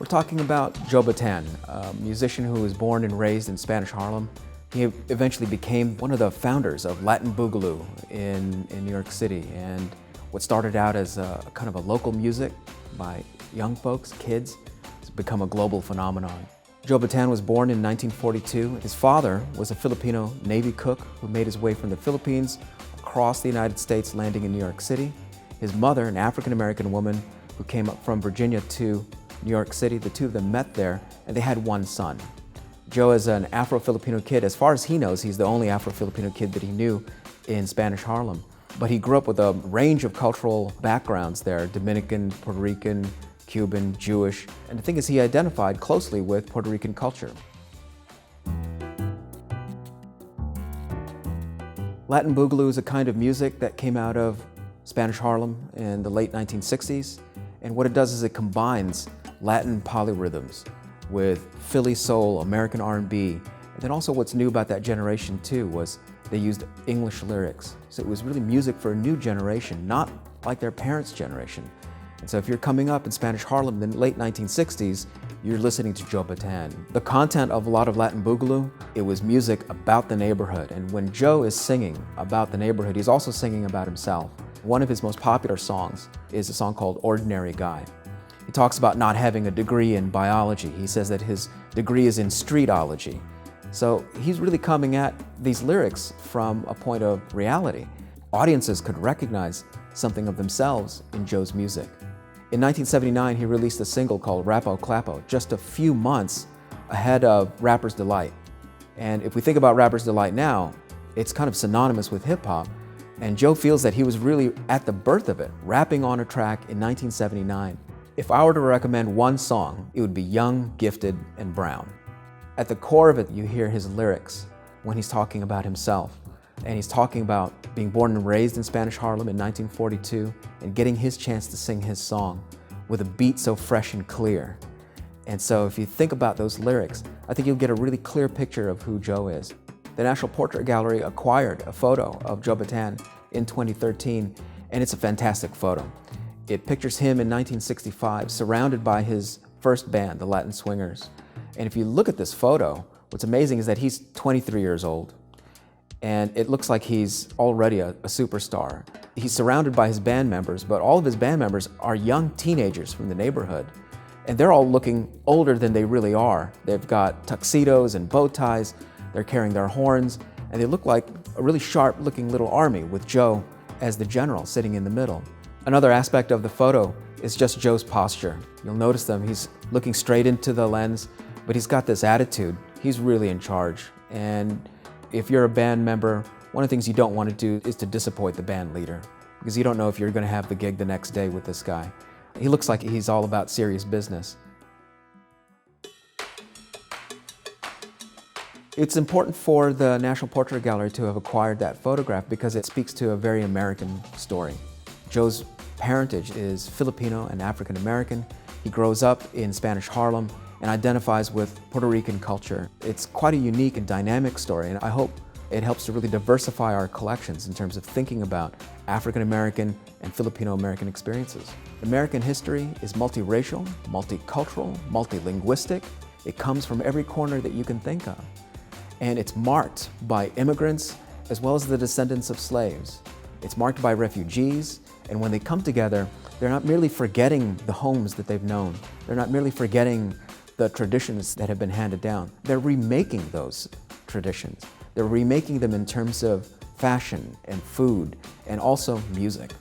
We're talking about Joe Bataan, a musician who was born and raised in Spanish Harlem. He eventually became one of the founders of Latin Boogaloo in New York City. And what started out as a kind of a local music by young folks, kids, has become a global phenomenon. Joe Bataan was born in 1942. His father was a Filipino Navy cook who made his way from the Philippines across the United States, landing in New York City. His mother, an African-American woman who came up from Virginia to New York City, the two of them met there, and they had one son. Joe is an Afro-Filipino kid. As far as he knows, he's the only Afro-Filipino kid that he knew in Spanish Harlem. But he grew up with a range of cultural backgrounds there: Dominican, Puerto Rican, Cuban, Jewish. And the thing is, he identified closely with Puerto Rican culture. Latin Boogaloo is a kind of music that came out of Spanish Harlem in the late 1960s. And what it does is it combines Latin polyrhythms with Philly soul, American R&B. And then also what's new about that generation too was they used English lyrics. So it was really music for a new generation, not like their parents' generation. And so if you're coming up in Spanish Harlem in the late 1960s, you're listening to Joe Bataan. The content of a lot of Latin Boogaloo, it was music about the neighborhood. And when Joe is singing about the neighborhood, he's also singing about himself. One of his most popular songs is a song called Ordinary Guy. He talks about not having a degree in biology. He says that his degree is in streetology. So he's really coming at these lyrics from a point of reality. Audiences could recognize something of themselves in Joe's music. In 1979, he released a single called Rapo Clapo, just a few months ahead of Rapper's Delight. And if we think about Rapper's Delight now, it's kind of synonymous with hip hop. And Joe feels that he was really at the birth of it, rapping on a track in 1979. If I were to recommend one song, it would be Young, Gifted, and Brown. At the core of it, you hear his lyrics when he's talking about himself. And he's talking about being born and raised in Spanish Harlem in 1942 and getting his chance to sing his song with a beat so fresh and clear. And so if you think about those lyrics, I think you'll get a really clear picture of who Joe is. The National Portrait Gallery acquired a photo of Joe Bataan in 2013, and it's a fantastic photo. It pictures him in 1965, surrounded by his first band, the Latin Swingers. And if you look at this photo, what's amazing is that he's 23 years old, and it looks like he's already a superstar. He's surrounded by his band members, but all of his band members are young teenagers from the neighborhood, and they're all looking older than they really are. They've got tuxedos and bow ties, they're carrying their horns, and they look like a really sharp-looking little army with Joe as the general sitting in the middle. Another aspect of the photo is just Joe's posture. You'll notice he's looking straight into the lens, but he's got this attitude. He's really in charge. And if you're a band member, one of the things you don't want to do is to disappoint the band leader, because you don't know if you're going to have the gig the next day with this guy. He looks like he's all about serious business. It's important for the National Portrait Gallery to have acquired that photograph because it speaks to a very American story. Joe's parentage is Filipino and African American. He grows up in Spanish Harlem and identifies with Puerto Rican culture. It's quite a unique and dynamic story, and I hope it helps to really diversify our collections in terms of thinking about African American and Filipino American experiences. American history is multiracial, multicultural, multilinguistic. It comes from every corner that you can think of. And it's marked by immigrants as well as the descendants of slaves. It's marked by refugees, and when they come together, they're not merely forgetting the homes that they've known. They're not merely forgetting the traditions that have been handed down. They're remaking those traditions. They're remaking them in terms of fashion and food and also music.